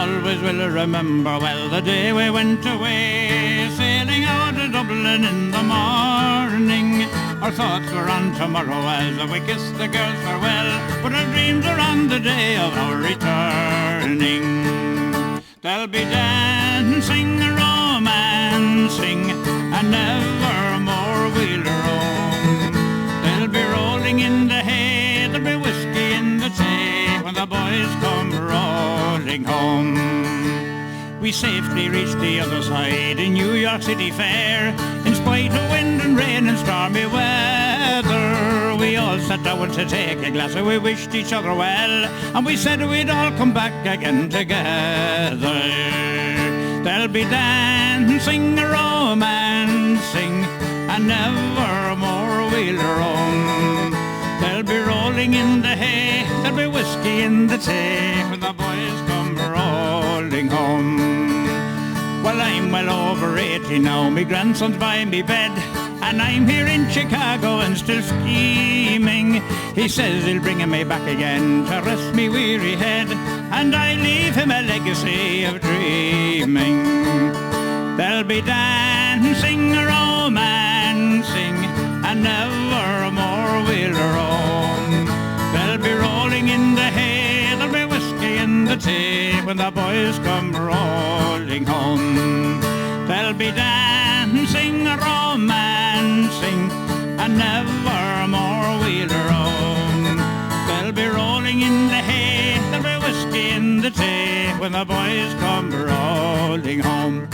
always will remember well the day we went away, sailing out of Dublin in the morning. Our thoughts were on tomorrow as we kissed the girls farewell, but our dreams are on the day of our returning. There'll be dancing, romancing, and never more we'll roam. They'll be rolling in the hay, there'll be whiskey in the tea when the boys come rolling home. We safely reached the other side in New York City Fair, in spite of wind and rain and stormy weather. We all sat down to take a glass and we wished each other well, and we said we'd all come back again together. There'll be dancing, romancing, and never more we'll roam. They'll be rolling in the hay, there'll be whiskey in the tea when the boys come rolling home. Well, I'm well over 80 now, me grandson's by me bed, and I'm here in Chicago and still scheming. He says he'll bring me back again to rest me weary head, and I leave him a legacy of dreaming. There'll be dancing, romancing, and never more we'll roam. They'll be rolling in the hay, there'll be whiskey in the tea when the boys come rolling home. There'll be dancing, romancing, and never more we'll roam. They'll be rolling in the hay, there'll be whiskey in the tea when the boys come rolling home.